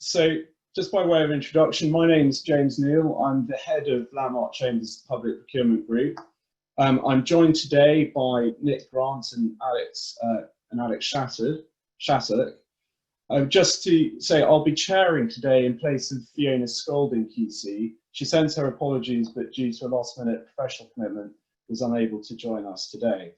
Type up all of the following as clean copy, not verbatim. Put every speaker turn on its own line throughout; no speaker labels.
So just by way of introduction, my name is James Neal. I'm the head of Landmark Chambers Public Procurement Group. I'm joined today by Nick Grant and Alex Shattuck. Just to say, I'll be chairing today in place of Fiona Scolding QC. She sends her apologies, but due to a last-minute professional commitment, was unable to join us today.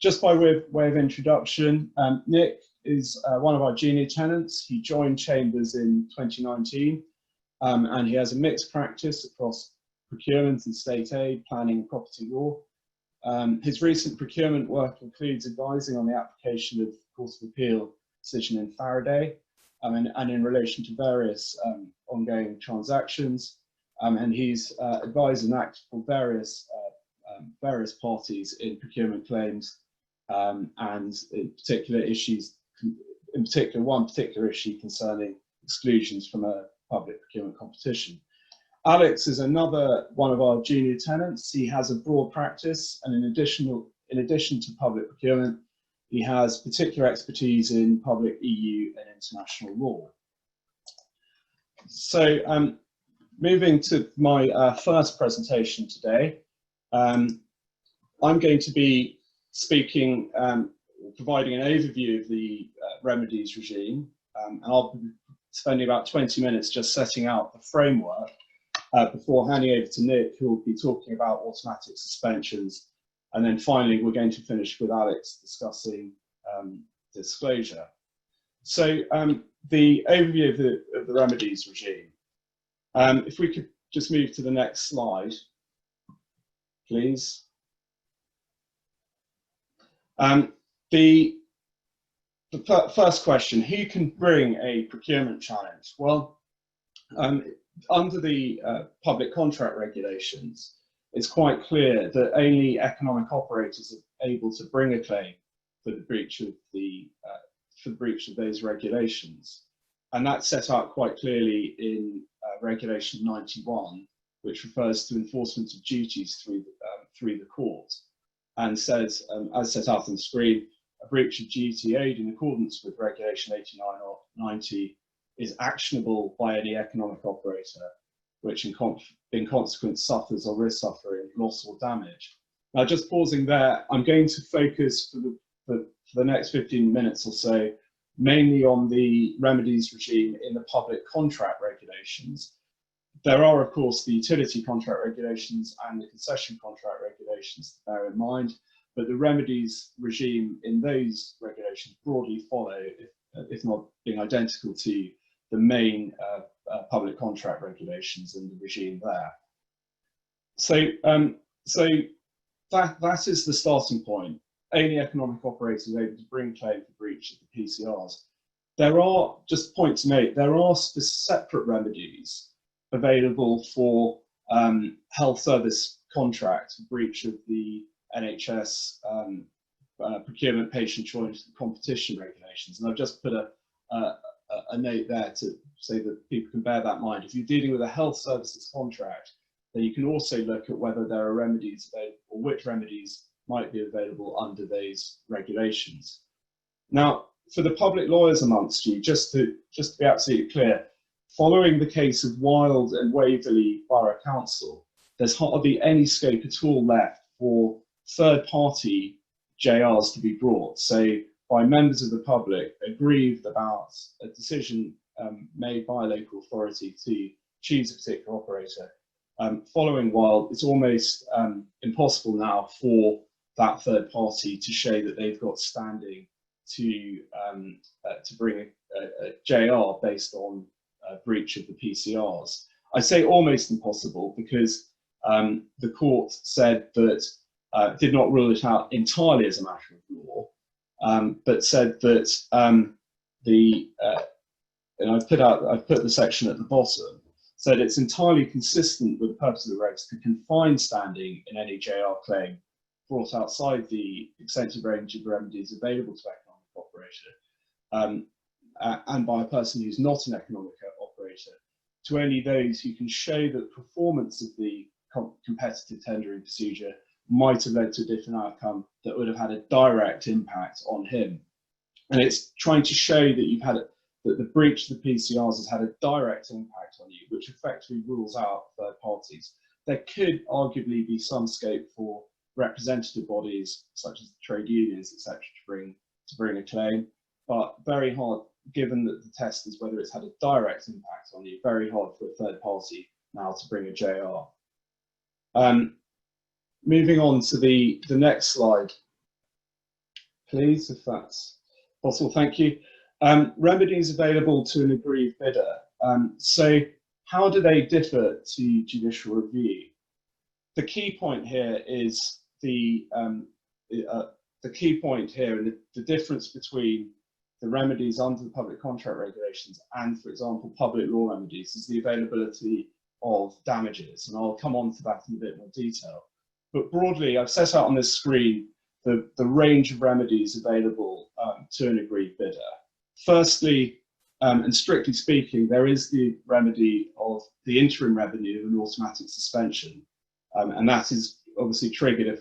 Just by way of introduction, Nick is one of our junior tenants. He joined Chambers in 2019, and he has a mixed practice across procurement and state aid, planning and property law. His recent procurement work includes advising on the application of the Court of Appeal decision in Faraday, and in relation to various ongoing transactions. And he's advised and acted for various parties in procurement claims, and in particular one particular issue concerning exclusions from a public procurement competition. Alex is another one of our junior tenants. He has a broad practice, and in addition to public procurement, he has particular expertise in public EU and international law. So moving to my first presentation today, I'm going to be speaking, providing an overview of the remedies regime, and I'll be spending about 20 minutes just setting out the framework before handing over to Nick, who will be talking about automatic suspensions. And then finally, we're going to finish with Alex discussing disclosure. So the overview of the remedies regime. If we could just move to the next slide, please. The first question, who can bring a procurement challenge? Well, under the public contract regulations, it's quite clear that only economic operators are able to bring a claim for the breach of those regulations, and that's set out quite clearly in Regulation 91, which refers to enforcement of duties through the court, and says, as set out on the screen, a breach of duty owed in accordance with Regulation 89 or 90 is actionable by any economic operator, which in consequence suffers or risks suffering loss or damage. Now, just pausing there, I'm going to focus for the next 15 minutes or so mainly on the remedies regime in the public contract regulations. There are, of course, the utility contract regulations and the concession contract regulations to bear in mind, but the remedies regime in those regulations broadly follow, if not being identical to the main public contract regulations and the regime there. So, that is the starting point. Only economic operators are able to bring claim for breach of the PCRs. There are, just a point to note, there are separate remedies available for health service contracts, breach of the NHS procurement patient choice competition regulations. And I've just put a note there to say that people can bear that in mind. If you're dealing with a health services contract, then you can also look at whether there are remedies available, or which remedies might be available under those regulations. Now, for the public lawyers amongst you, just to be absolutely clear, following the case of Wild and Waverley Borough Council, there's hardly any scope at all left for third-party JRs to be brought. So by members of the public aggrieved about a decision made by a local authority to choose a particular operator. Following Wild, it's almost impossible now for that third party to show that they've got standing to bring a JR based on breach of the PCRs. I say almost impossible because the court said that did not rule it out entirely as a matter of law, but said that and I've put the section at the bottom, said it's entirely consistent with the purpose of the regs to confine standing in any JR claim brought outside the extensive range of remedies available to economic operator, and by a person who's not an economic operator, to only those who can show that performance of the competitive tendering procedure might have led to a different outcome that would have had a direct impact on him. And it's trying to show that you've had that the breach of the PCRs has had a direct impact on you, which effectively rules out third parties. There could arguably be some scope for representative bodies, such as trade unions, etc., to bring a claim, but very hard, given that the test is whether it's had a direct impact on you, very hard for a third party now to bring a JR. Moving on to the next slide, please, if that's possible. Thank you. Remedies available to an aggrieved bidder. So how do they differ to judicial review? The key point here is the difference between the remedies under the public contract regulations and, for example, public law remedies is the availability of damages, and I'll come on to that in a bit more detail. But broadly, I've set out on this screen the range of remedies available to an aggrieved bidder. Firstly, and strictly speaking, there is the remedy of the interim remedy of an automatic suspension, and that is obviously triggered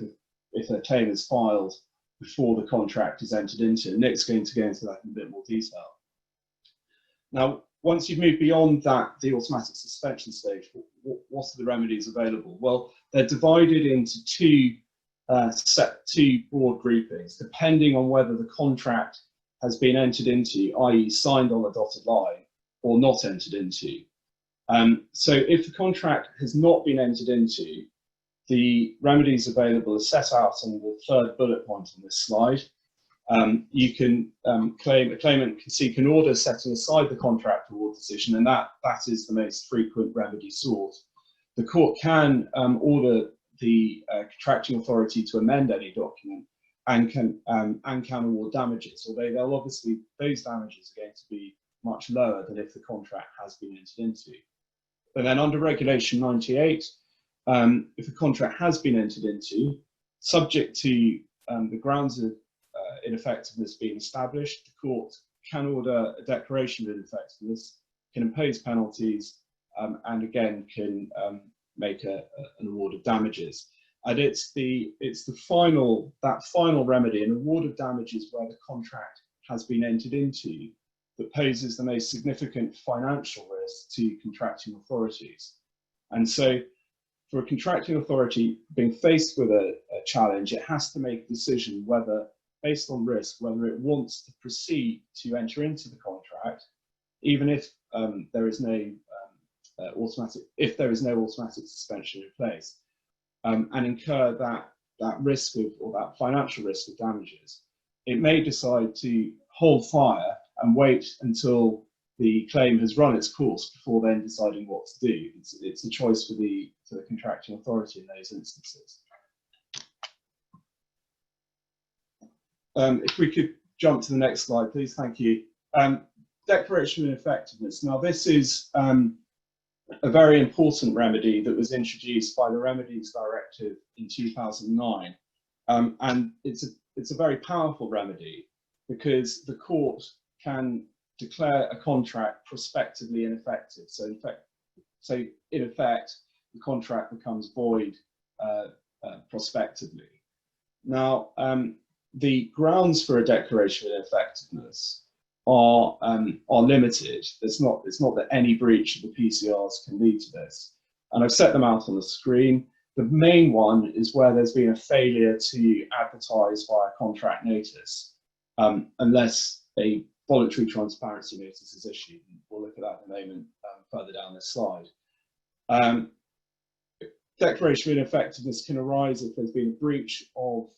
if a claim is filed before the contract is entered into. Nick's going to go into that in a bit more detail. Now, once you've moved beyond that, the automatic suspension stage, what are the remedies available? Well, they're divided into two broad groupings, depending on whether the contract has been entered into, i.e. signed on a dotted line, or not entered into. So if the contract has not been entered into, the remedies available are set out in the third bullet point on this slide. You can a claimant can seek an order setting aside the contract award decision, and that is the most frequent remedy sought. The court can order the contracting authority to amend any document and can award damages, although they'll obviously, those damages are going to be much lower than if the contract has been entered into. But then under Regulation 98, if a contract has been entered into, subject to the grounds of ineffectiveness being established, the court can order a declaration of ineffectiveness, can impose penalties, and again can make an award of damages. And it's that final remedy, an award of damages where the contract has been entered into, that poses the most significant financial risk to contracting authorities. And so for a contracting authority being faced with a challenge, it has to make a decision whether, based on risk, whether it wants to proceed to enter into the contract, even if there is no automatic suspension in place, and incur that risk of, or that financial risk of damages. It may decide to hold fire and wait until the claim has run its course before then deciding what to do. It's a choice for the contracting authority in those instances. If we could jump to the next slide, please. Thank you. Declaration of ineffectiveness. Now, this is a very important remedy that was introduced by the Remedies Directive in 2009, and it's a very powerful remedy because the court can declare a contract prospectively ineffective. So in effect, the contract becomes void prospectively. Now, the grounds for a declaration of ineffectiveness are limited. It's not that any breach of the PCRs can lead to this, and I've set them out on the screen. The main one is where there's been a failure to advertise via contract notice, unless a voluntary transparency notice is issued. We'll look at that in a moment further down this slide. Declaration of ineffectiveness can arise if there's been a breach of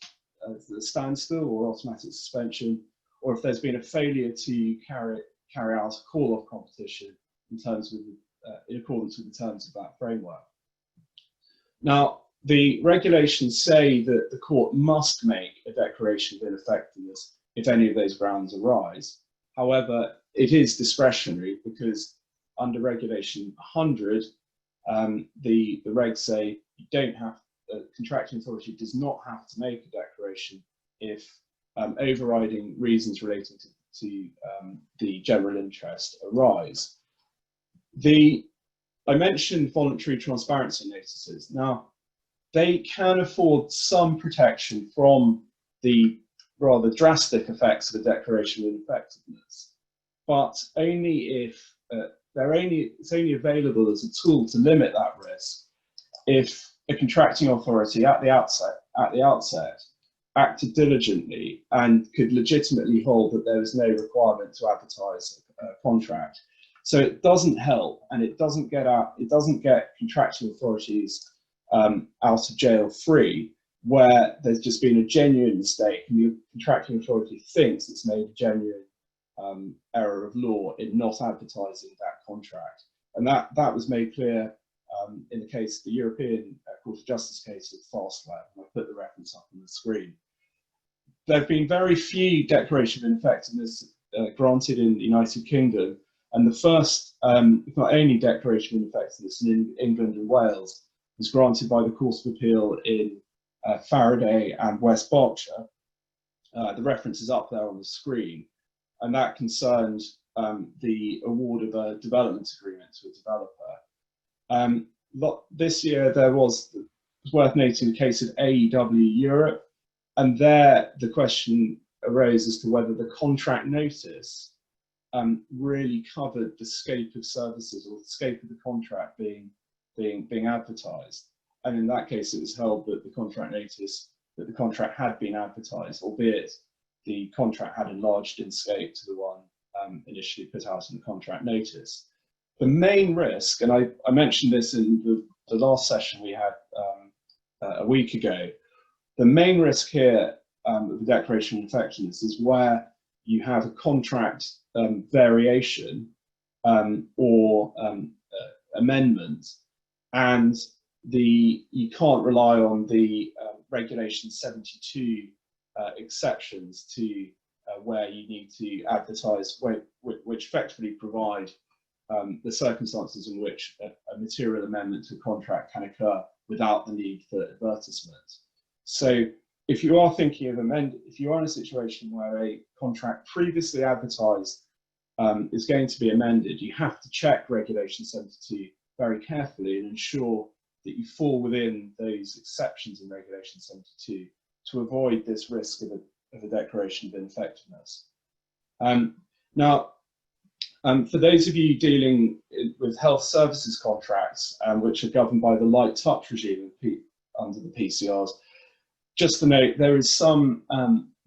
the standstill or automatic suspension, or if there's been a failure to carry out a call-off competition in accordance with the terms of that framework. Now, the regulations say that the court must make a declaration of ineffectiveness if any of those grounds arise. However, it is discretionary because under Regulation 100, the regs say you don't have, the contracting authority does not have to make a declaration if overriding reasons relating to the general interest arise. I mentioned voluntary transparency notices. Now, they can afford some protection from the rather drastic effects of a declaration of ineffectiveness. but only if it's only available as a tool to limit that risk if a contracting authority at the outset acted diligently and could legitimately hold that there was no requirement to advertise a contract. So it doesn't help, and it doesn't get contracting authorities out of jail free where there's just been a genuine mistake and the contracting authority thinks it's made a genuine error of law in not advertising that contract. And that was made clear in the case, the European Court of Justice case of Fastlab, and I'll put the reference up on the screen. There have been very few declarations of ineffectiveness granted in the United Kingdom, and the first, if not only declaration of ineffectiveness in England and Wales, was granted by the Court of Appeal in Faraday and West Berkshire. The reference is up there on the screen, and that concerned the award of a development agreement to a developer. This year there was, it's worth noting, the case of AEW Europe, and there the question arose as to whether the contract notice really covered the scope of services or the scope of the contract being advertised. And in that case, it was held that the contract notice, that the contract had been advertised, albeit the contract had enlarged in scope to the one initially put out in the contract notice. The main risk, and I mentioned this in the last session we had a week ago, the main risk here of the declaration of effectiveness is where you have a contract variation or amendment, and you can't rely on the regulation 72 exceptions to where you need to advertise, which effectively provide the circumstances in which a material amendment to a contract can occur without the need for advertisement. So if you are thinking of if you are in a situation where a contract previously advertised is going to be amended, you have to check regulation 72 very carefully and ensure that you fall within those exceptions in regulation 72 to avoid this risk of a declaration of ineffectiveness. Now, for those of you dealing with health services contracts, which are governed by the light touch regime under the PCRs, just to note, there is some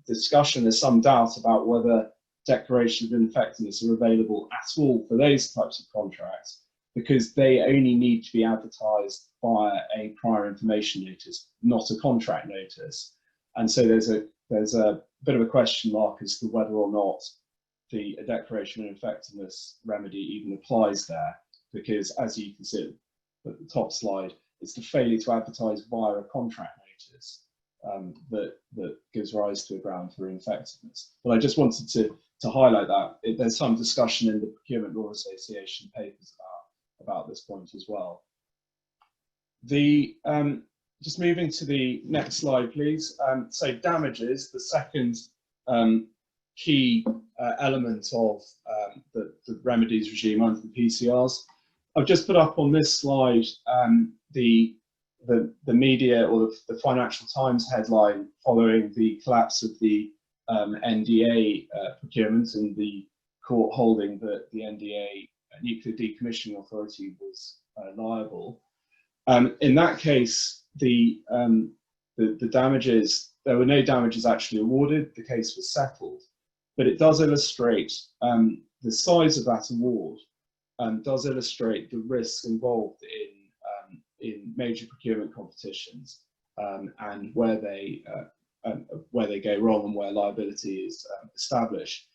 discussion, there's some doubt about whether declarations of ineffectiveness are available at all for those types of contracts, because they only need to be advertised via a prior information notice, not a contract notice. And so there's a bit of a question mark as to whether or not the declaration of ineffectiveness remedy even applies there, because as you can see at the top slide, it's the failure to advertise via a contract notice that gives rise to a ground for ineffectiveness. But I just wanted to highlight that. There's some discussion in the Procurement Law Association papers about this point as well. Just moving to the next slide, please. So damages, the second key element of the remedies regime under the PCRs. I've just put up on this slide the media or the Financial Times headline following the collapse of the NDA procurement and the court holding that the NDA Nuclear Decommissioning Authority was liable. In that case, the damages, there were no damages actually awarded, the case was settled, but it does illustrate the size of that award, does illustrate the risks involved in major procurement competitions and where they go wrong and where liability is established.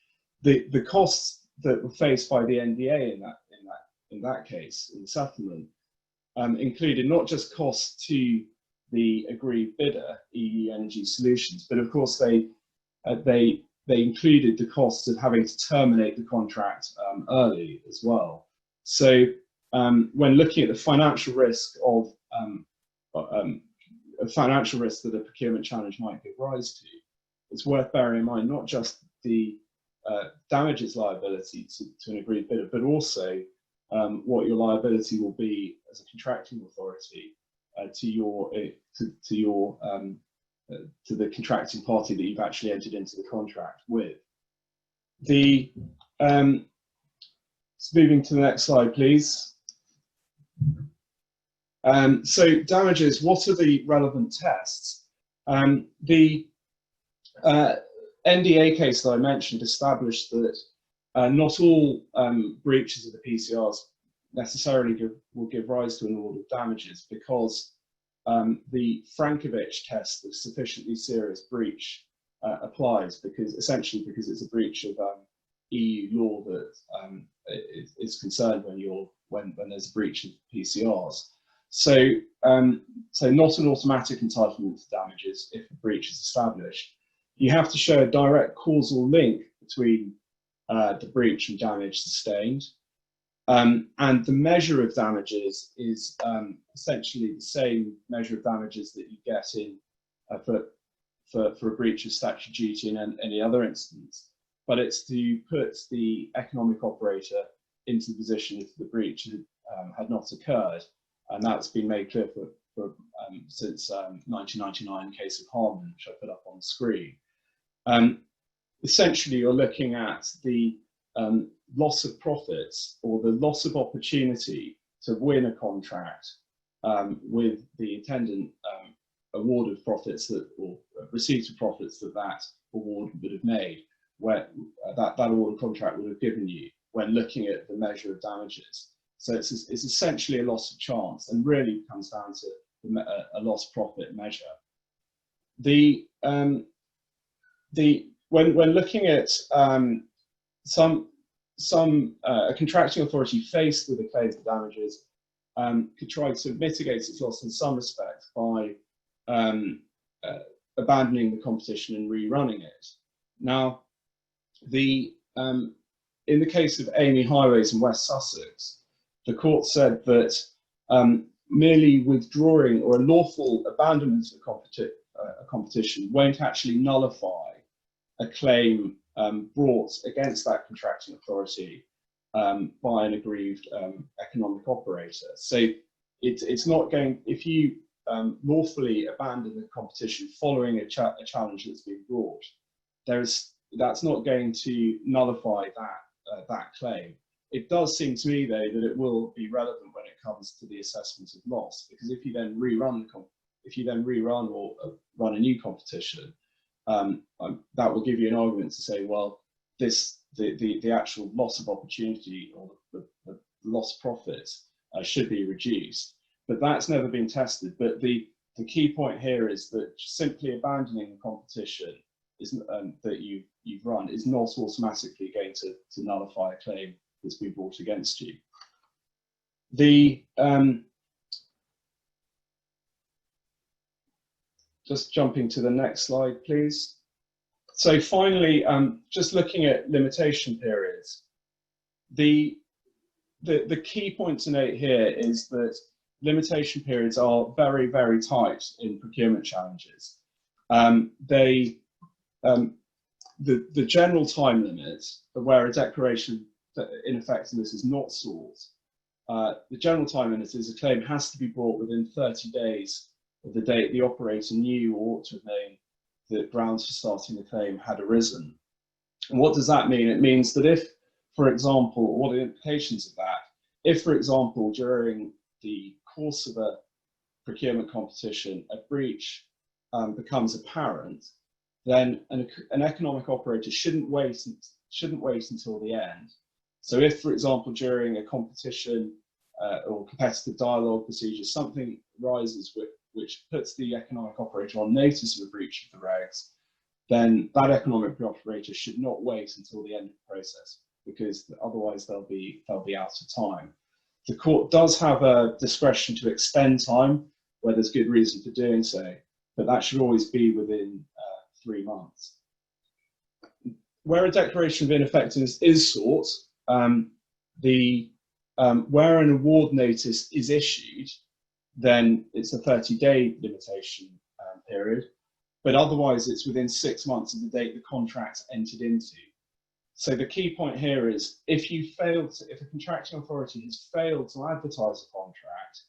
The costs that were faced by the NDA in that case, in the settlement, included not just costs to the agreed bidder, EE Energy Solutions, but of course they included the costs of having to terminate the contract early as well. So when looking at the financial risk of a financial risk that a procurement challenge might give rise to, it's worth bearing in mind not just the damages liability to an agreed bidder, but also what your liability will be as a contracting authority to the contracting party that you've actually entered into the contract with. The So moving to the next slide, please. So damages, what are the relevant tests? The NDA case that I mentioned established that not all breaches of the PCRs necessarily will give rise to an award of damages, because the Frankovich test of sufficiently serious breach applies, because it's a breach of EU law that is concerned when there's a breach of PCRs. So not an automatic entitlement to damages if a breach is established. You have to show a direct causal link between the breach and damage sustained. And the measure of damages is essentially the same measure of damages that you get in for a breach of statutory duty in any other instance. But it's to put the economic operator into the position if the breach had not occurred. And that's been made clear since 1999 case of Harman, which I put up on the screen. Essentially, you're looking at the loss of profits or the loss of opportunity to win a contract with the intended award of profits or receipt of profits that award would have made, where that award of contract would have given you when looking at the measure of damages. So it's essentially a loss of chance, and really comes down to a lost profit measure. When looking at a contracting authority faced with a claim for damages could try to mitigate its loss in some respect by abandoning the competition and rerunning it. Now, in the case of Amy Highways in West Sussex, the court said that merely withdrawing or a lawful abandonment of a competition won't actually nullify a claim brought against that contracting authority by an aggrieved economic operator. So it's not going, if you lawfully abandon the competition following a challenge that's been brought, that's not going to nullify that claim. It does seem to me, though, that it will be relevant when it comes to the assessment of loss, because if you then rerun or run a new competition, that will give you an argument to say, well, the actual loss of opportunity or the lost profits should be reduced. But that's never been tested. But the key point here is that simply abandoning the competition that you've run is not automatically going to nullify a claim that's been brought against you. Just jumping to the next slide, please. So finally, just looking at limitation periods, the key point to note here is that limitation periods are very, very tight in procurement challenges. The general time limit, where a declaration of ineffectiveness is not sought, the general time limit is a claim has to be brought within 30 days of the date the operator knew or ought to have known that grounds for starting the claim had arisen. And what does that mean? It means that if, for example, what are the implications of that? If, for example, during the course of a procurement competition, a breach becomes apparent, then an economic operator shouldn't wait until the end. So if, for example, during a competition or competitive dialogue procedure, something arises which puts the economic operator on notice of a breach of the regs, then that economic operator should not wait until the end of the process, because otherwise they'll be out of time. The court does have a discretion to extend time where there's good reason for doing so, but that should always be within 3 months. Where a declaration of ineffectiveness is sought, where an award notice is issued, then it's a 30-day limitation period, but otherwise it's within 6 months of the date the contract's entered into. So the key point here is if a contracting authority has failed to advertise a contract,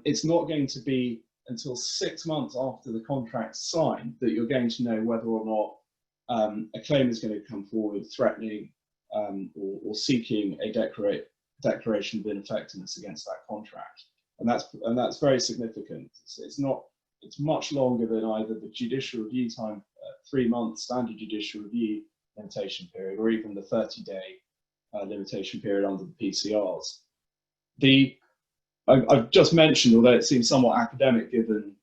it's not going to be until 6 months after the contract's signed that you're going to know whether or not a claim is going to come forward threatening or seeking a declaration of ineffectiveness against that contract, and that's very significant. It's much longer than either the judicial review time, 3-month standard judicial review limitation period, or even the 30-day limitation period under the PCRs. I've just mentioned, although it seems somewhat academic given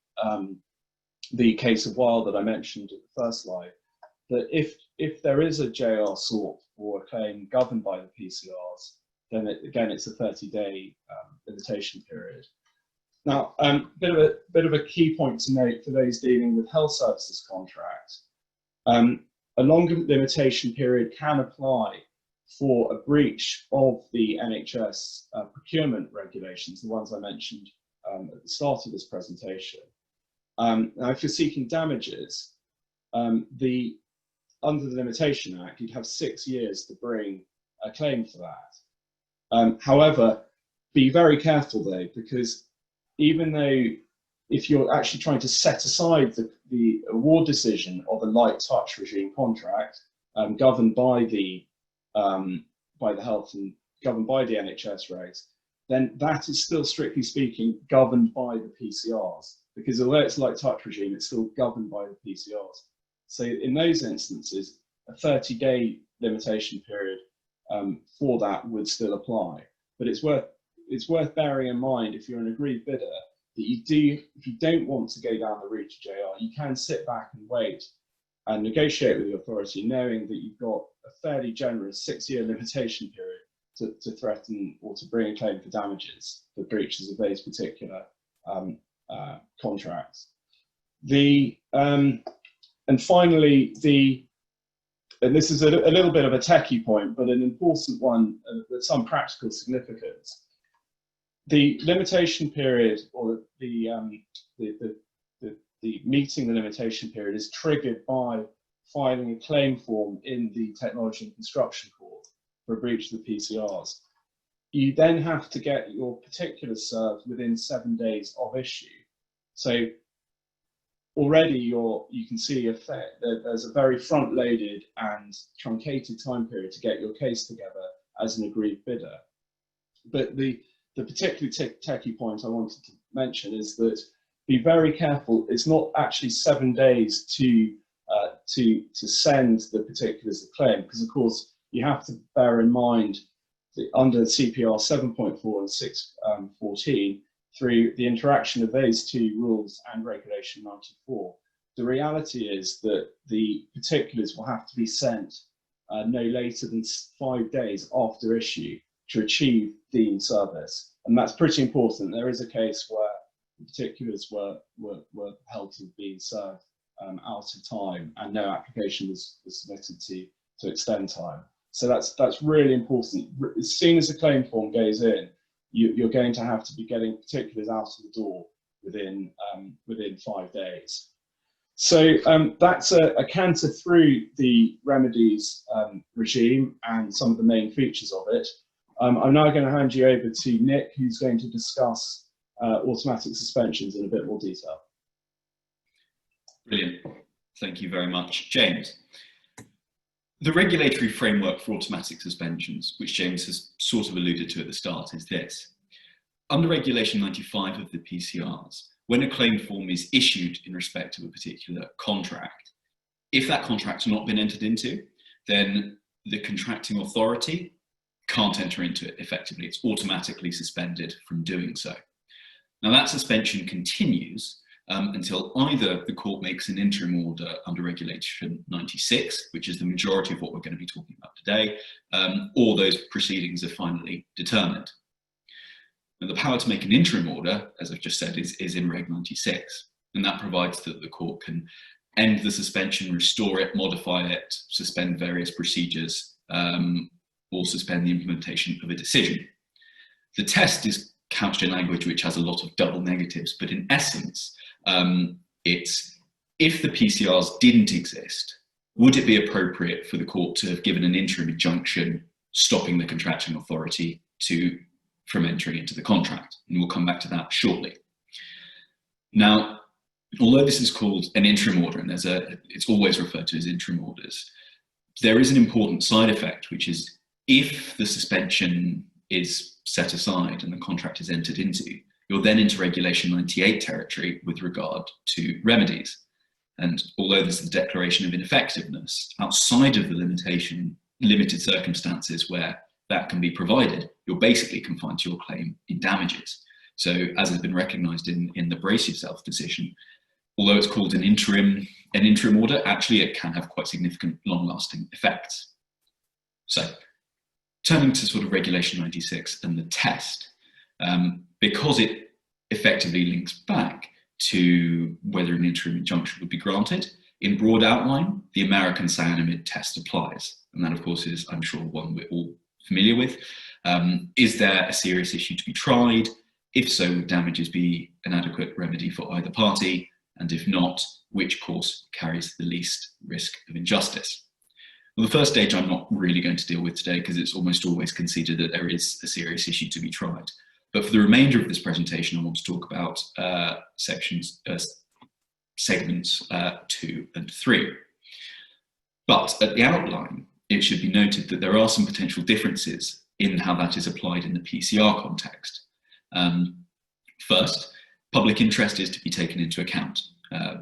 the case of Wild that I mentioned at the first slide, that if there is a JR sought for a claim governed by the PCRs, then again it's a 30-day limitation period. Now, bit of a key point to note for those dealing with health services contracts. A longer limitation period can apply for a breach of the NHS procurement regulations, the ones I mentioned at the start of this presentation. Now, if you're seeking damages, under the Limitation Act, you'd have 6 years to bring a claim for that. However, be very careful though, because even though if you're actually trying to set aside the award decision of a light touch regime contract governed by the health and governed by the NHS regs, then that is still strictly speaking governed by the PCRs, because although it's a light touch regime, it's still governed by the PCRs. So in those instances, a 30-day limitation period for that would still apply. But it's worth bearing in mind, if you're an aggrieved bidder, that if you don't want to go down the route of JR, you can sit back and wait and negotiate with the authority, knowing that you've got a fairly generous 6-year limitation period to threaten or to bring a claim for damages for breaches of those particular contracts. And finally, and this is a little bit of a techie point, but an important one with some practical significance. The limitation period, or the meeting the limitation period, is triggered by filing a claim form in the Technology and Construction Court for a breach of the PCRs. You then have to get your particulars served within 7 days of issue. So already you can see that there's a very front-loaded and truncated time period to get your case together as an aggrieved bidder. But the particularly techie point I wanted to mention is that be very careful. It's not actually 7 days to send the particulars of claim, because of course you have to bear in mind that under CPR 7.4 and 6.14, through the interaction of those two rules and Regulation 94, the reality is that the particulars will have to be sent no later than 5 days after issue to achieve deemed service. And that's pretty important. There is a case where the particulars were held to be served out of time, and no application was submitted to extend time. So that's really important. As soon as a claim form goes in, you're going to have to be getting particulars out of the door within 5 days. So that's a canter through the remedies regime and some of the main features of it. I'm now going to hand you over to Nick, who's going to discuss automatic suspensions in a bit more detail.
Brilliant. Thank you very much, James. The regulatory framework for automatic suspensions, which James has sort of alluded to at the start, is this. Under Regulation 95 of the PCRs, when a claim form is issued in respect of a particular contract, if that contract's not been entered into, then the contracting authority can't enter into it effectively. It's automatically suspended from doing so. Now that suspension continues until either the court makes an interim order under Regulation 96, which is the majority of what we're going to be talking about today, or those proceedings are finally determined. Now, the power to make an interim order, as I've just said, is in Reg 96, and that provides that the court can end the suspension, restore it, modify it, suspend various procedures, or suspend the implementation of a decision. The test is couched in language which has a lot of double negatives, but in essence, it's if the PCRs didn't exist, would it be appropriate for the court to have given an interim injunction stopping the contracting authority from entering into the contract? And we'll come back to that shortly. Now, although this is called an interim order, and it's always referred to as interim orders, there is an important side effect, which is if the suspension is set aside and the contract is entered into, you're then into Regulation 98 territory with regard to remedies. And although there's the declaration of ineffectiveness, outside of the limited circumstances where that can be provided, you're basically confined to your claim in damages. So as has been recognised in the Brace Yourself decision, although it's called an interim order, actually it can have quite significant long-lasting effects. So turning to sort of Regulation 96 and the test, because it effectively links back to whether an interim injunction would be granted, in broad outline, the American cyanamide test applies. And that, of course, is, I'm sure, one we're all familiar with. Is there a serious issue to be tried? If so, would damages be an adequate remedy for either party? And if not, which course carries the least risk of injustice? Well, the first stage I'm not really going to deal with today because it's almost always considered that there is a serious issue to be tried. But for the remainder of this presentation, I want to talk about segments 2 and 3. But at the outline, it should be noted that there are some potential differences in how that is applied in the PCR context. First, public interest is to be taken into account.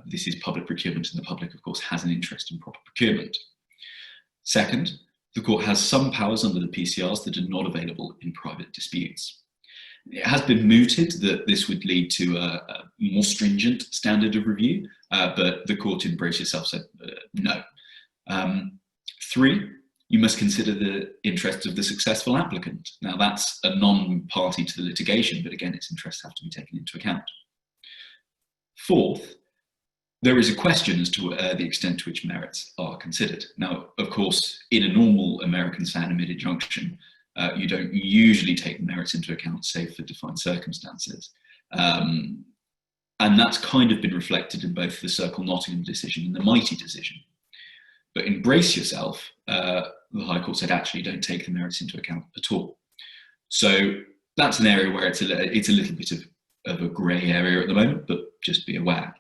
This is public procurement, and the public, of course, has an interest in proper procurement. Second, the court has some powers under the PCRs that are not available in private disputes. It has been mooted that this would lead to a more stringent standard of review, but the court in Brace Yourself said no. 3, you must consider the interests of the successful applicant. Now that's a non-party to the litigation, but again, its interests have to be taken into account. 4th, there is a question as to the extent to which merits are considered. Now, of course, in a normal American cyanamide injunction, you don't usually take merits into account, save for defined circumstances. And that's kind of been reflected in both the Circle Nottingham decision and the Mighty decision. But in Brace Yourself, the High Court said, actually, don't take the merits into account at all. So that's an area where it's a little bit of a grey area at the moment, but just be aware.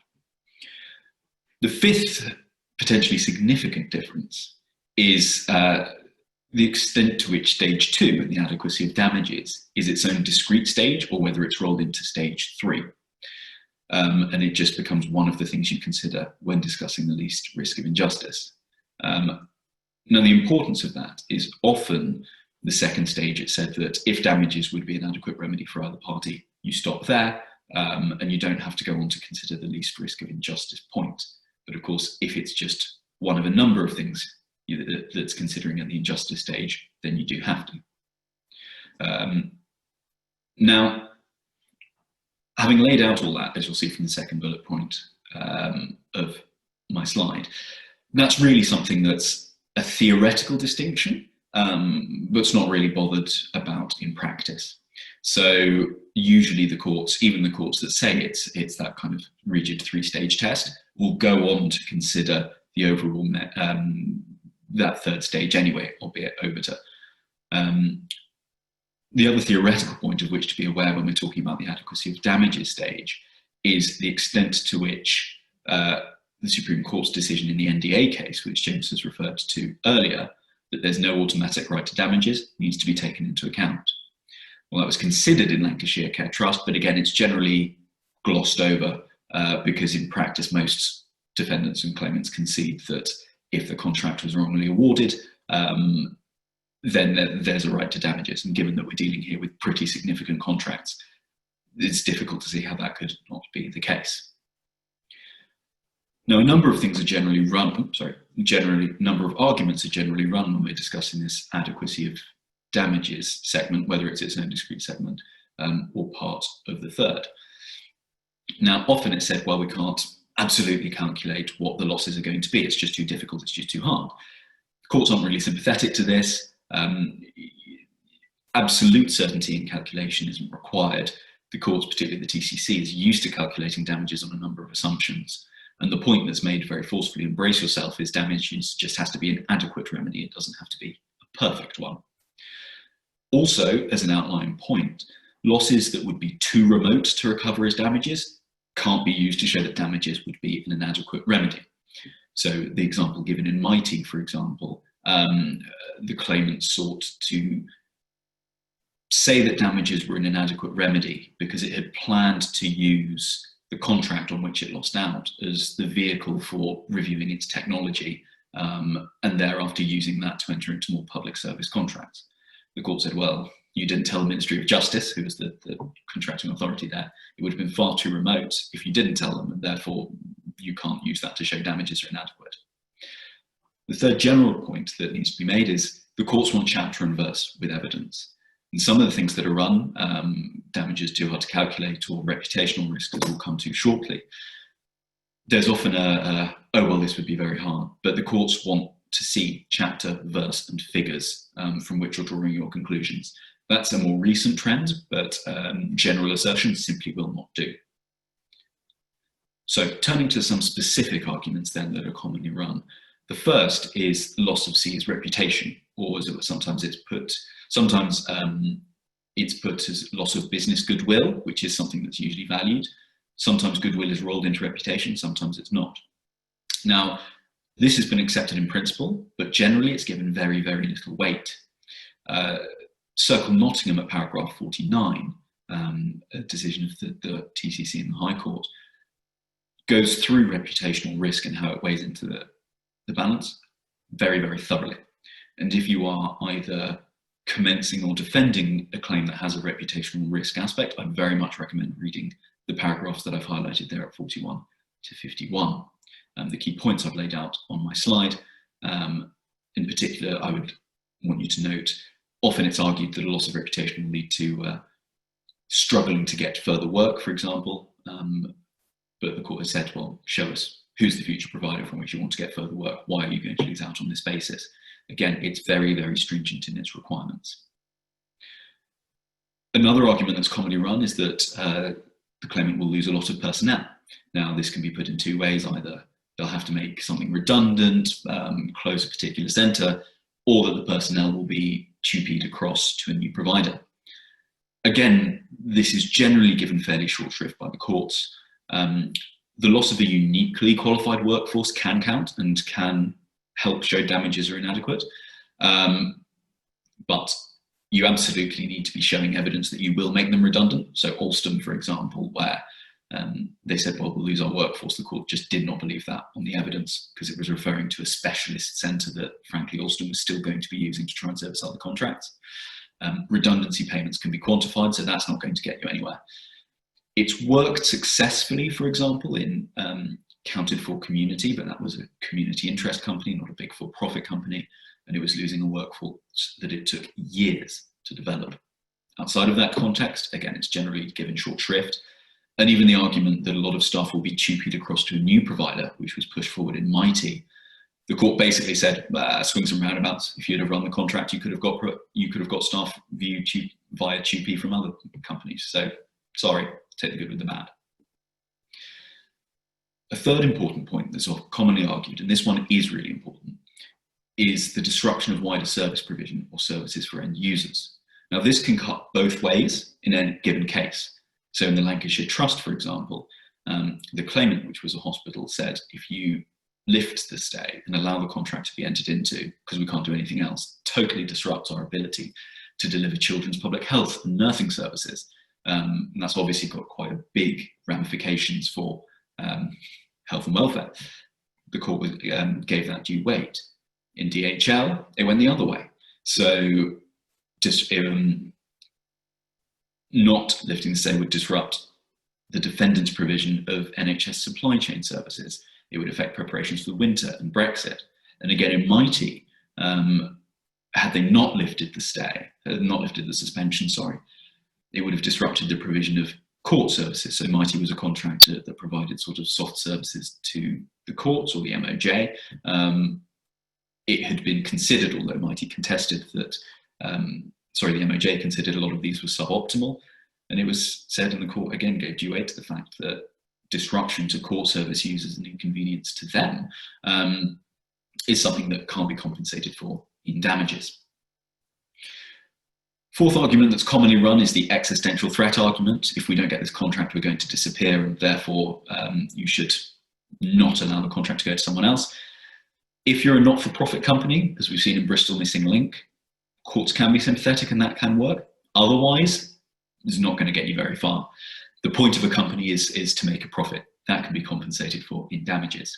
The 5th potentially significant difference is the extent to which stage 2 and the adequacy of damages is its own discrete stage, or whether it's rolled into stage 3. And it just becomes one of the things you consider when discussing the least risk of injustice. Now, the importance of that is often the second stage. It said that if damages would be an adequate remedy for either party, you stop there, and you don't have to go on to consider the least risk of injustice point. But of course, if it's just one of a number of things that's considering at the injustice stage, then you do have to. Now, having laid out all that, as you'll see from the second bullet point of my slide, that's really something that's a theoretical distinction, but it's not really bothered about in practice. So usually the courts, even the courts that say it's that kind of rigid 3-stage test, will go on to consider the overall that 3rd stage anyway, albeit obiter. The other theoretical point of which to be aware when we're talking about the adequacy of damages stage is the extent to which the Supreme Court's decision in the NDA case, which James has referred to earlier, that there's no automatic right to damages, needs to be taken into account. Well, that was considered in Lancashire Care Trust, but again, it's generally glossed over because in practice, most defendants and claimants concede that if the contract was wrongly awarded, then there's a right to damages. And given that we're dealing here with pretty significant contracts, it's difficult to see how that could not be the case. Now, a number of things are generally run, number of arguments are generally run when we're discussing this adequacy of damages segment, whether it's its own discrete segment or part of the 3rd. Now, often it's said, well, we can't absolutely calculate what the losses are going to be. It's just too difficult, it's just too hard. Courts aren't really sympathetic to this. Absolute certainty in calculation isn't required. The courts, particularly the TCC, is used to calculating damages on a number of assumptions. And the point that's made very forcefully in Brace Yourself is damages just has to be an adequate remedy. It doesn't have to be a perfect one. Also, as an outline point, losses that would be too remote to recover as damages can't be used to show that damages would be an inadequate remedy. So the example given in Mighty, for example, the claimant sought to say that damages were an inadequate remedy because it had planned to use the contract on which it lost out as the vehicle for reviewing its technology, and thereafter using that to enter into more public service contracts. The court said, well, you didn't tell the Ministry of Justice, who was the contracting authority there. It would have been far too remote if you didn't tell them, and therefore you can't use that to show damages are inadequate. The third general point that needs to be made is the courts want chapter and verse with evidence. And some of the things that are run, damages too hard to calculate or reputational risk, as we'll come to shortly, there's often oh, well, this would be very hard. But the courts want to see chapter, verse, and figures from which you're drawing your conclusions. That's a more recent trend, but general assertions simply will not do. So turning to some specific arguments then that are commonly run. The first is loss of C's reputation, or as sometimes it's put as loss of business goodwill, which is something that's usually valued. Sometimes goodwill is rolled into reputation, sometimes it's not. Now, this has been accepted in principle, but generally it's given very, very little weight. Circle Nottingham at paragraph 49, a decision of the TCC in the High Court, goes through reputational risk and how it weighs into the balance very, very thoroughly. And if you are either commencing or defending a claim that has a reputational risk aspect, I very much recommend reading the paragraphs that I've highlighted there at 41 to 51. The key points I've laid out on my slide. In particular, I would want you to note, often it's argued that a loss of reputation will lead to struggling to get further work, for example. But the court has said, well, show us who's the future provider from which you want to get further work. Why are you going to lose out on this basis? Again, it's very, very stringent in its requirements. Another argument that's commonly run is that the claimant will lose a lot of personnel. Now, this can be put in two ways. Either they'll have to make something redundant, close a particular centre, or that the personnel will be tupied across to a new provider. Again, this is generally given fairly short shrift by the courts. The loss of a uniquely qualified workforce can count and can help show damages are inadequate. But you absolutely need to be showing evidence that you will make them redundant. So Alstom, for example, where they said, well, we'll lose our workforce. The court just did not believe that on the evidence because it was referring to a specialist centre that, frankly, Alstom was still going to be using to try and service other contracts. Redundancy payments can be quantified, so that's not going to get you anywhere. It's worked successfully, for example, in Counted for Community, but that was a community interest company, not a big for-profit company, and it was losing a workforce that it took years to develop. Outside of that context, again, it's generally given short shrift, and even the argument that a lot of staff will be tupied across to a new provider, which was pushed forward in Mighty. The court basically said, swings and roundabouts. If you'd have run the contract, you could have got staff viewed via tupi from other companies. So, sorry, take the good with the bad. A third important point that's commonly argued, and this one is really important, is the disruption of wider service provision or services for end users. Now, this can cut both ways in a given case. So in the Lancashire Trust, for example, the claimant, which was a hospital, said, if you lift the stay and allow the contract to be entered into, because we can't do anything else, totally disrupts our ability to deliver children's public health and nursing services. And that's obviously got quite a big ramifications for health and welfare. The court gave that due weight. In DHL, it went the other way. So just not lifting the stay would disrupt the defendant's provision of NHS supply chain services. It would affect preparations for the winter and Brexit. And again, in Mighty, had they not lifted the stay, not lifted the suspension, sorry, it would have disrupted the provision of court services. So Mighty was a contractor that provided sort of soft services to the courts or the MOJ. It had been considered, although Mighty contested that, the MOJ considered a lot of these were suboptimal. And it was said, and the court again gave due weight to the fact that disruption to court service users and inconvenience to them is something that can't be compensated for in damages. Fourth argument that's commonly run is the existential threat argument. If we don't get this contract, we're going to disappear, and therefore you should not allow the contract to go to someone else. If you're a not-for-profit company, as we've seen in Bristol Missing Link, courts can be sympathetic and that can work. Otherwise, it's not going to get you very far. The point of a company is to make a profit. That can be compensated for in damages.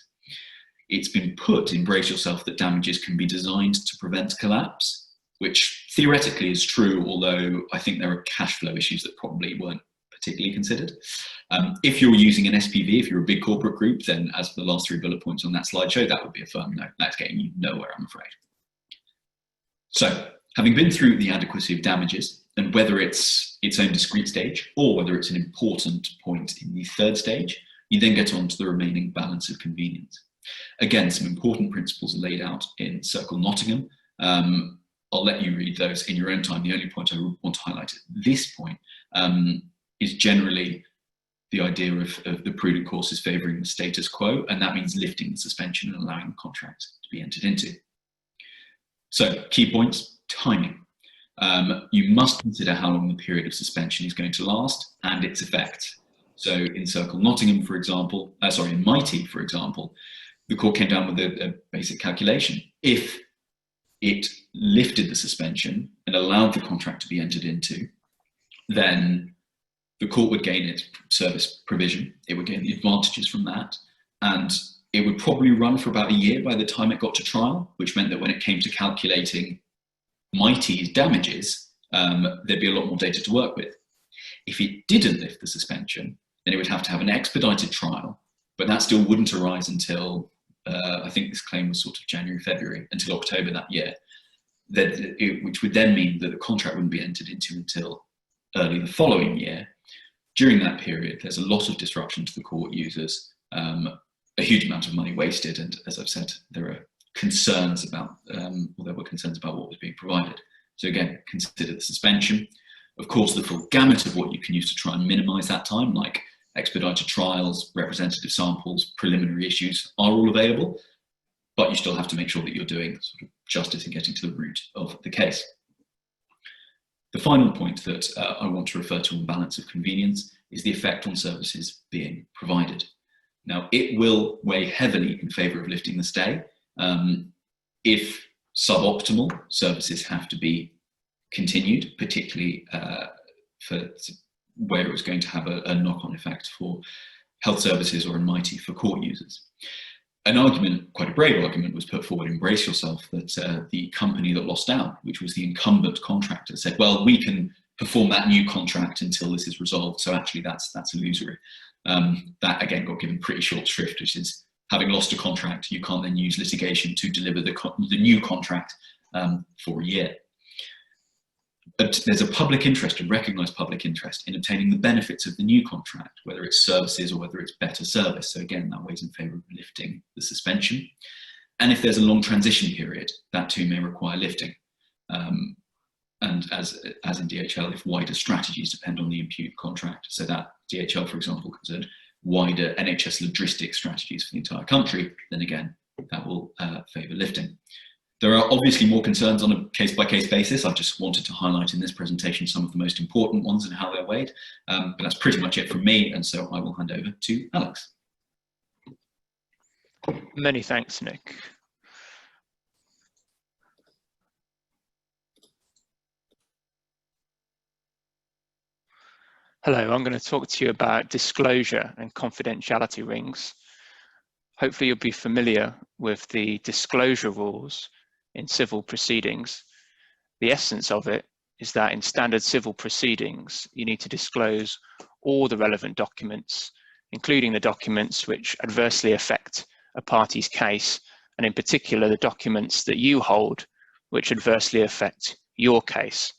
It's been put in Brace Yourself that damages can be designed to prevent collapse, which theoretically is true, although I think there are cash flow issues that probably weren't particularly considered. If you're using an SPV, if you're a big corporate group, then as for the last 3 bullet points on that slideshow, that would be a firm no. That's getting you nowhere, I'm afraid. So, having been through the adequacy of damages, and whether it's its own discrete stage or whether it's an important point in the 3rd stage, you then get on to the remaining balance of convenience. Again, some important principles are laid out in Circle Nottingham. I'll let you read those in your own time. The only point I want to highlight at this point is generally the idea of the prudent courses favouring the status quo, and that means lifting the suspension and allowing the contract to be entered into. So, key points: timing. You must consider how long the period of suspension is going to last and its effect. So in Circle Nottingham, for example, in Mighty, for example, the court came down with a basic calculation. If it lifted the suspension and allowed the contract to be entered into, then the court would gain its service provision, it would gain the advantages from that, and it would probably run for about a year by the time it got to trial, which meant that when it came to calculating Mighty's damages, there'd be a lot more data to work with. If it didn't lift the suspension, then it would have to have an expedited trial, but that still wouldn't arise until, I think this claim was sort of January, February, until October that year, which would then mean that the contract wouldn't be entered into until early the following year. During that period, there's a lot of disruption to the court users, a huge amount of money wasted, and as I've said, there are concerns about, there were concerns about what was being provided. So again, consider the suspension. Of course, the full gamut of what you can use to try and minimise that time, like expedited trials, representative samples, preliminary issues, are all available, but you still have to make sure that you're doing sort of justice in getting to the root of the case. The final point that I want to refer to on balance of convenience is the effect on services being provided. Now, it will weigh heavily in favour of lifting the stay. If suboptimal, services have to be continued, particularly for where it was going to have a knock-on effect for health services or in Mighty for court users. An argument, quite a brave argument, was put forward in Brace Yourself that the company that lost out, which was the incumbent contractor, said, well, we can perform that new contract until this is resolved, so actually that's illusory. That again got given pretty short shrift, which is, having lost a contract, you can't then use litigation to deliver the new contract for a year. But there's a public interest, a recognised public interest, in obtaining the benefits of the new contract, whether it's services or whether it's better service. So again, that weighs in favour of lifting the suspension. And if there's a long transition period, that too may require lifting. And as in DHL, if wider strategies depend on the imputed contract, so that DHL, for example, concerned wider NHS logistics strategies for the entire country, then again, that will favour lifting. There are obviously more concerns on a case-by-case basis. I've just wanted to highlight in this presentation some of the most important ones and how they're weighed. But that's pretty much it from me, and so I will hand over to Alex.
Many thanks, Nick. Hello, I'm going to talk to you about disclosure and confidentiality rings. Hopefully you'll be familiar with the disclosure rules in civil proceedings. The essence of it is that in standard civil proceedings, you need to disclose all the relevant documents, including the documents which adversely affect a party's case, and in particular, the documents that you hold which adversely affect your case.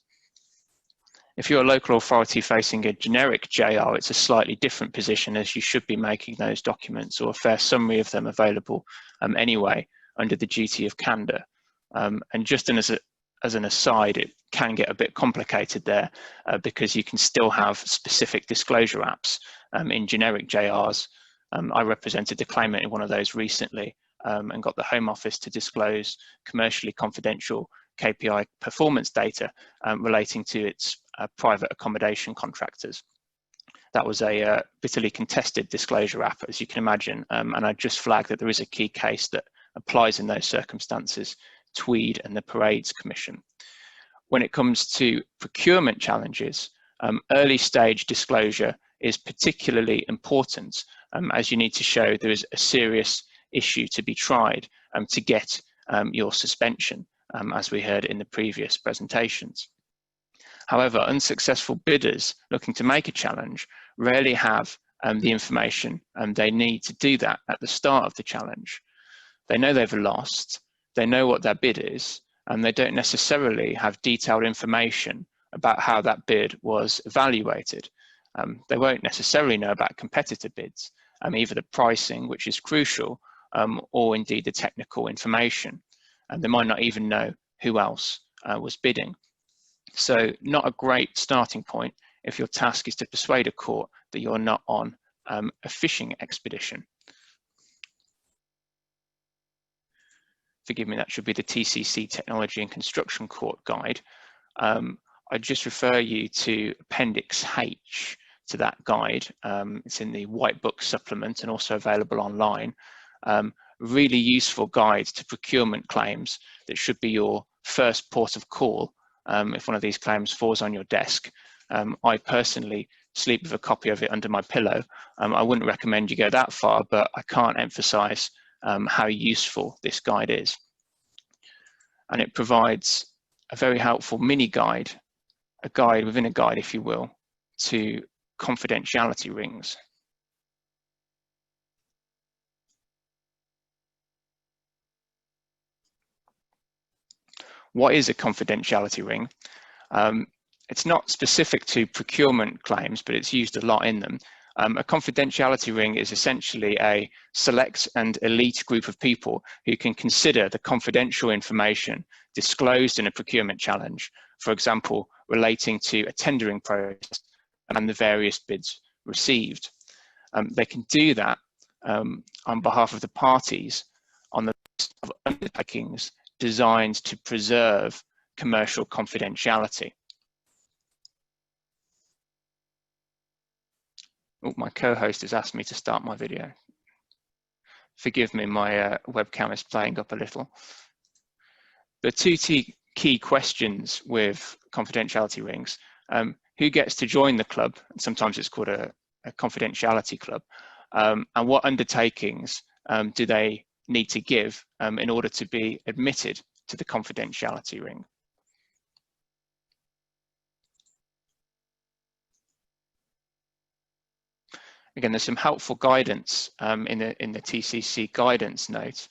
If you're a local authority facing a generic JR, it's a slightly different position, as you should be making those documents or a fair summary of them available anyway under the duty of candour. And just as an aside, it can get a bit complicated there because you can still have specific disclosure apps in generic JRs. I represented the claimant in one of those recently and got the Home Office to disclose commercially confidential KPI performance data relating to its private accommodation contractors. That was a bitterly contested disclosure app, as you can imagine, and I just flagged that there is a key case that applies in those circumstances, Tweed and the Parades Commission. When it comes to procurement challenges, early stage disclosure is particularly important, as you need to show there is a serious issue to be tried to get your suspension, as we heard in the previous presentations. However, unsuccessful bidders looking to make a challenge rarely have the information they need to do that at the start of the challenge. They know they've lost, they know what their bid is, and they don't necessarily have detailed information about how that bid was evaluated. They won't necessarily know about competitor bids, either the pricing, which is crucial, or indeed the technical information. And they might not even know who else was bidding. So not a great starting point if your task is to persuade a court that you're not on a fishing expedition. Forgive me, that should be the TCC Technology and Construction Court Guide. I'd just refer you to Appendix H to that guide. It's in the White Book supplement and also available online. Really useful guide to procurement claims that should be your first port of call if one of these claims falls on your desk. I personally sleep with a copy of it under my pillow. I wouldn't recommend you go that far, but I can't emphasize how useful this guide is. And it provides a very helpful mini guide, a guide within a guide, if you will, to confidentiality rings. What is a confidentiality ring? It's not specific to procurement claims, but it's used a lot in them. A confidentiality ring is essentially a select and elite group of people who can consider the confidential information disclosed in a procurement challenge, for example, relating to a tendering process and the various bids received. They can do that on behalf of the parties on the list of undertakings designed to preserve commercial confidentiality. Oh, my co-host has asked me to start my video. Forgive me, my webcam is playing up a little. The two key questions with confidentiality rings: who gets to join the club? And sometimes it's called a confidentiality club. And what undertakings do they need to give in order to be admitted to the confidentiality ring? Again, there's some helpful guidance in the TCC guidance note,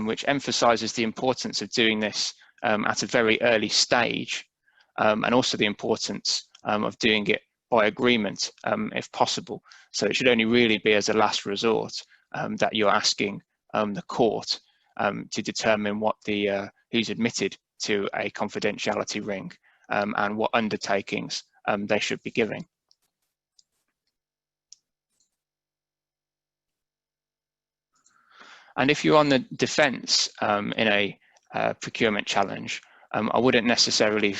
which emphasizes the importance of doing this at a very early stage, and also the importance of doing it by agreement, if possible. So it should only really be as a last resort that you're asking the court to determine what who's admitted to a confidentiality ring and what undertakings they should be giving. And if you're on the defense in a procurement challenge, I wouldn't necessarily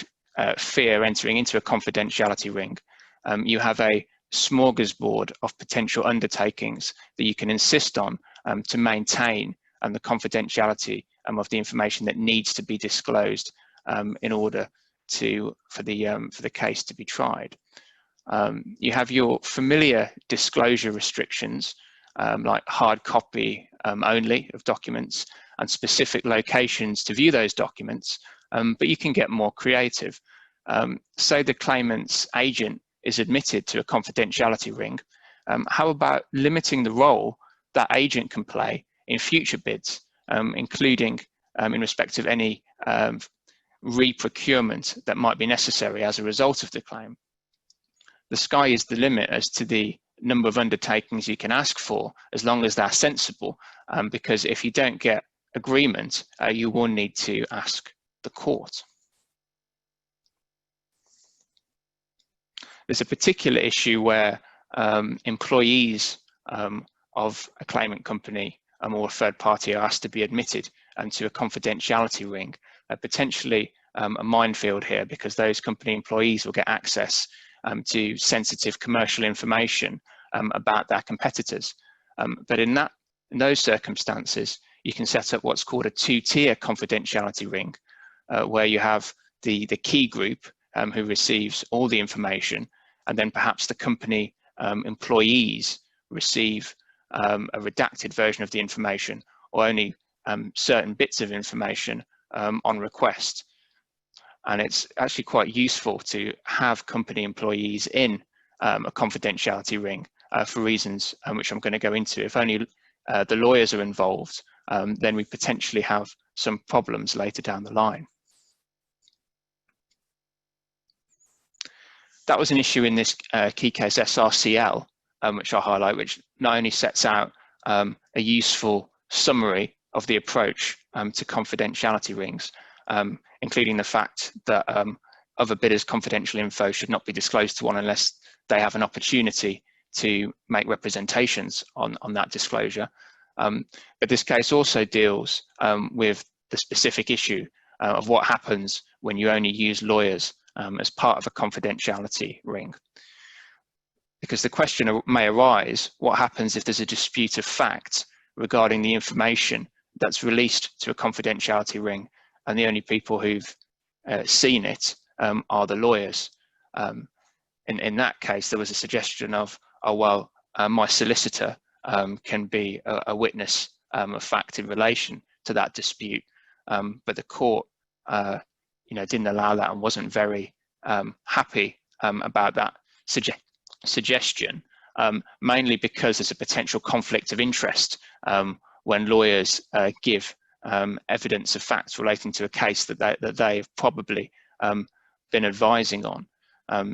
fear entering into a confidentiality ring. You have a smorgasbord of potential undertakings that you can insist on to maintain the confidentiality of the information that needs to be disclosed in order for the case to be tried. You have your familiar disclosure restrictions, like hard copy only of documents and specific locations to view those documents, but you can get more creative. Say the claimant's agent is admitted to a confidentiality ring. How about limiting the role that agent can play in future bids, including in respect of any re-procurement that might be necessary as a result of the claim? The sky is the limit as to the number of undertakings you can ask for, as long as they're sensible, because if you don't get agreement, you will need to ask the court. There's a particular issue where employees of a claimant company or a third party are asked to be admitted to a confidentiality ring, potentially a minefield here, because those company employees will get access to sensitive commercial information about their competitors. But in those circumstances, you can set up what's called a two-tier confidentiality ring, where you have the key group who receives all the information, and then perhaps the company employees receive a redacted version of the information, or only certain bits of information on request. And it's actually quite useful to have company employees in a confidentiality ring for reasons which I'm going to go into. If only the lawyers are involved, then we potentially have some problems later down the line. That was an issue in this key case SRCL, which I'll highlight, which not only sets out a useful summary of the approach to confidentiality rings, including the fact that other bidders' confidential info should not be disclosed to one unless they have an opportunity to make representations on that disclosure. But this case also deals with the specific issue of what happens when you only use lawyers as part of a confidentiality ring. Because the question may arise, what happens if there's a dispute of fact regarding the information that's released to a confidentiality ring, and the only people who've seen it are the lawyers? In that case, there was a suggestion of, oh, well, my solicitor can be a witness of fact in relation to that dispute. But the court didn't allow that and wasn't very happy about that suggestion, mainly because there's a potential conflict of interest when lawyers give evidence of facts relating to a case that they have probably been advising on.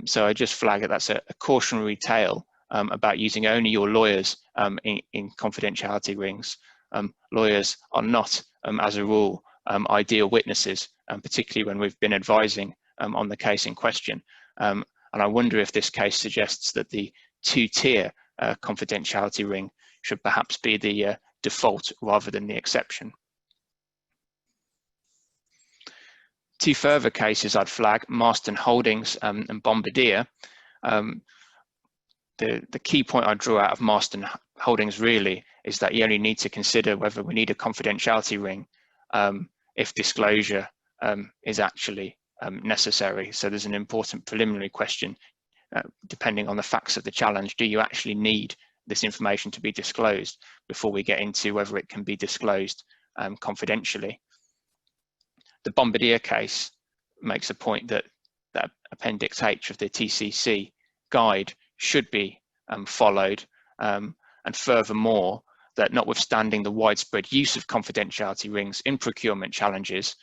So I just flag that that's a cautionary tale about using only your lawyers in confidentiality rings. Lawyers are not, as a rule, ideal witnesses, particularly when we've been advising on the case in question. And I wonder if this case suggests that the two-tier confidentiality ring should perhaps be the default rather than the exception. Two further cases I'd flag, Marston Holdings and Bombardier. The key point I draw out of Marston Holdings really is that you only need to consider whether we need a confidentiality ring if disclosure is actually necessary. So there's an important preliminary question, depending on the facts of the challenge. Do you actually need this information to be disclosed before we get into whether it can be disclosed confidentially? The Bombardier case makes a point that Appendix H of the TCC guide should be followed, and furthermore, that notwithstanding the widespread use of confidentiality rings in procurement challenges,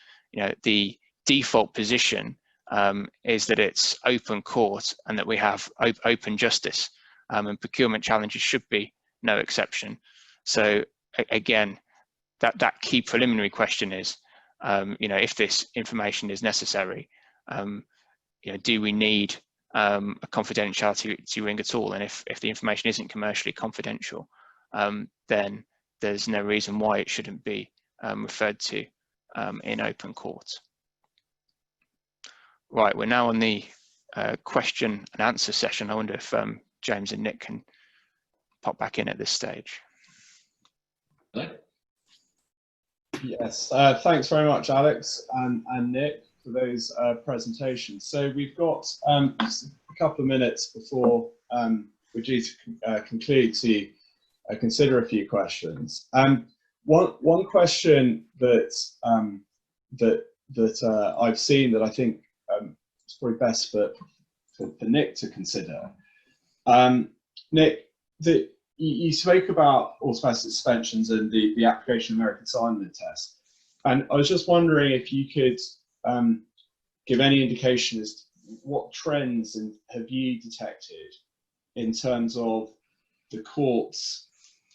the default position is that it's open court and that we have open justice, and procurement challenges should be no exception. So again, that key preliminary question is, if this information is necessary, do we need a confidentiality ring at all? And if the information isn't commercially confidential, then there's no reason why it shouldn't be referred to in open court. Right, we're now on the question and answer session. I wonder if James and Nick can pop back in at this stage.
Yes, thanks very much, Alex and Nick, for those presentations. So we've got just a couple of minutes before we're due to conclude to consider a few questions. One question that I've seen that I think it's probably best for Nick to consider. Nick, you spoke about automatic suspensions and the application of merit assignment test, and I was just wondering if you could give any indication as to what trends have you detected in terms of the courts,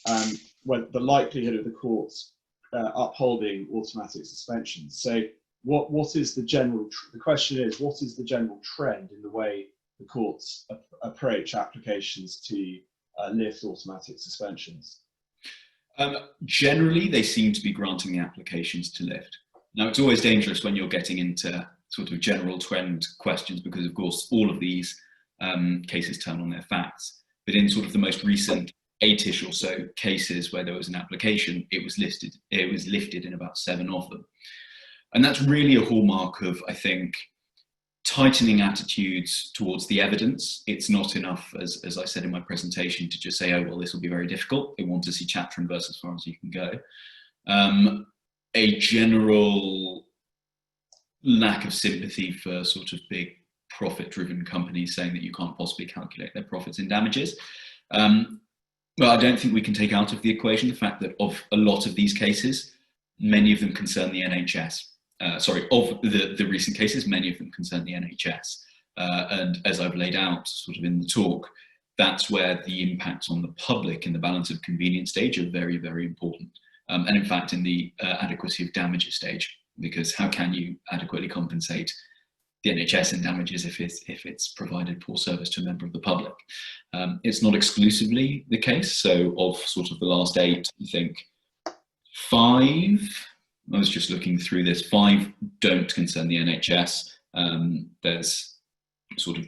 the likelihood of the courts upholding automatic suspensions. So what is the general, the question is, what is the general trend in the way the courts approach applications to lift automatic suspensions?
Generally, they seem to be granting the applications to lift. Now, it's always dangerous when you're getting into sort of general trend questions, because of course all of these cases turn on their facts. But in sort of the most recent 8-ish or so cases where there was an application, it was lifted in about 7 of them. And that's really a hallmark of, I think, tightening attitudes towards the evidence. It's not enough, as I said in my presentation, to just say, oh, well, this will be very difficult. They want to see chapter and verse as far as you can go. A general lack of sympathy for sort of big profit-driven companies saying that you can't possibly calculate their profits in damages. Well, I don't think we can take out of the equation the fact that of a lot of these cases, many of them concern the NHS. Of the recent cases, many of them concern the NHS. And as I've laid out sort of in the talk, that's where the impacts on the public in the balance of convenience stage are very, very important. And in fact, in the adequacy of damages stage, because how can you adequately compensate the NHS in damages if it's provided poor service to a member of the public? It's not exclusively the case. So of sort of the last 8, I think 5, I was just looking through this, 5 don't concern the NHS. There's sort of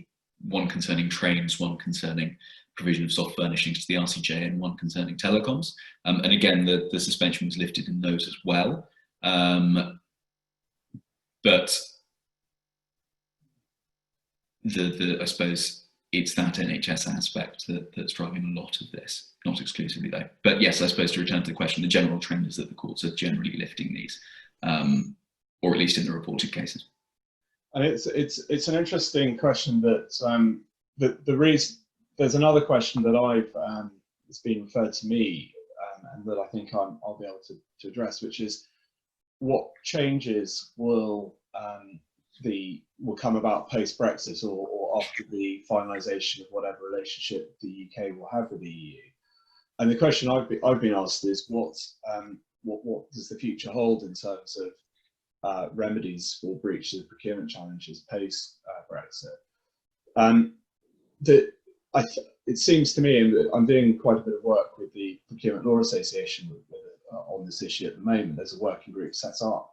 1 concerning trains, 1 concerning provision of soft furnishings to the RCJ, and 1 concerning telecoms. And again, the suspension was lifted in those as well. But I suppose it's that NHS aspect that's driving a lot of this, not exclusively though. But yes, I suppose to return to the question, the general trend is that the courts are generally lifting these, or at least in the reported cases.
And it's an interesting question that the reason there's another question that I've it's been referred to me and that I think I'll be able to address, which is what changes will come about post Brexit or after the finalisation of whatever relationship the UK will have with the EU. And the question I've been asked is what does the future hold in terms of remedies for breaches of procurement challenges post Brexit? It seems to me, and I'm doing quite a bit of work with the Procurement Law Association on this issue at the moment. There's a working group set up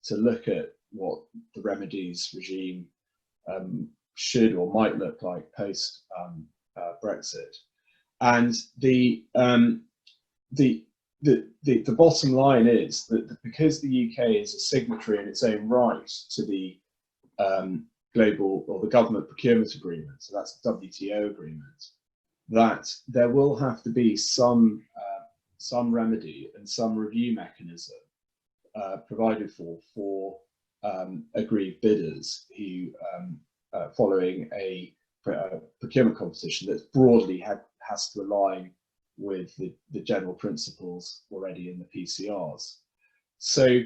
to look at what the remedies regime should or might look like post Brexit. And the bottom line is that because the UK is a signatory in its own right to the global or the government procurement agreement, so that's the WTO agreement, that there will have to be some remedy and some review mechanism provided for aggrieved bidders who, following a procurement competition that's broadly has to align with the general principles already in the PCRs. So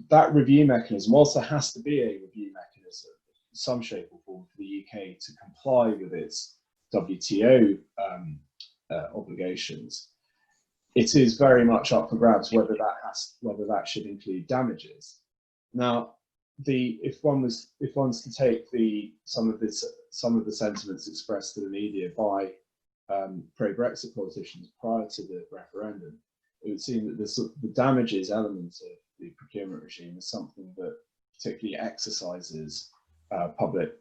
that review mechanism also has to be a review mechanism in some shape or form for the UK to comply with its WTO obligations. It is very much up for grabs whether that should include damages. Now, if one was to take some of the sentiments expressed to the media by pro-Brexit politicians prior to the referendum, it would seem that the damages element of the procurement regime is something that particularly exercises public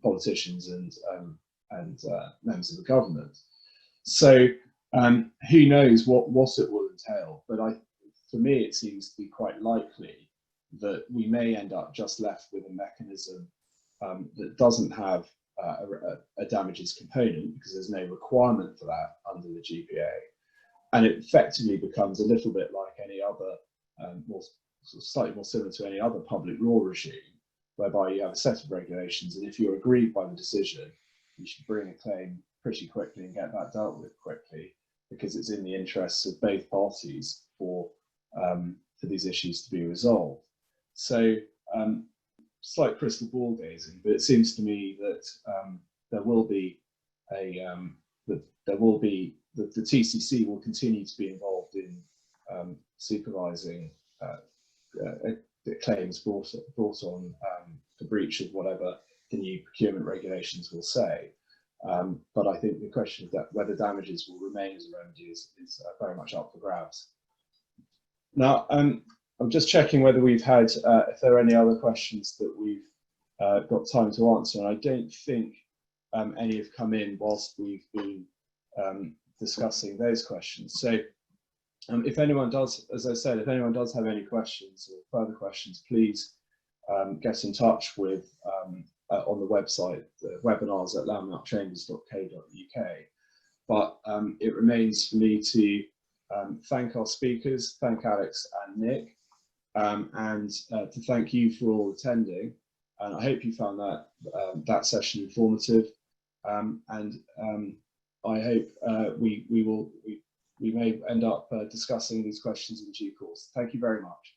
politicians and members of the government. So who knows what it will entail? But for me, it seems to be quite likely that we may end up just left with a mechanism that doesn't have a damages component because there's no requirement for that under the GPA. And it effectively becomes a little bit like any other, slightly more similar to any other public law regime, whereby you have a set of regulations, and if you're aggrieved by the decision, you should bring a claim pretty quickly and get that dealt with quickly, because it's in the interests of both parties for these issues to be resolved. So, slight crystal ball gazing, but it seems to me that the TCC will continue to be involved in supervising claims brought on for breach of whatever the new procurement regulations will say. But I think the question of whether damages will remain as a remedy is very much up for grabs. Now, I'm just checking whether we've had, if there are any other questions that we've got time to answer, and I don't think any have come in whilst we've been discussing those questions. So if anyone does, as I said, if anyone does have any questions or further questions, please get in touch with on the website, the webinars at landmarkchambers.co.uk. But it remains for me to thank our speakers, thank Alex and Nick, and to thank you for all attending. And I hope you found that that session informative. And I hope we may end up discussing these questions in due course. Thank you very much.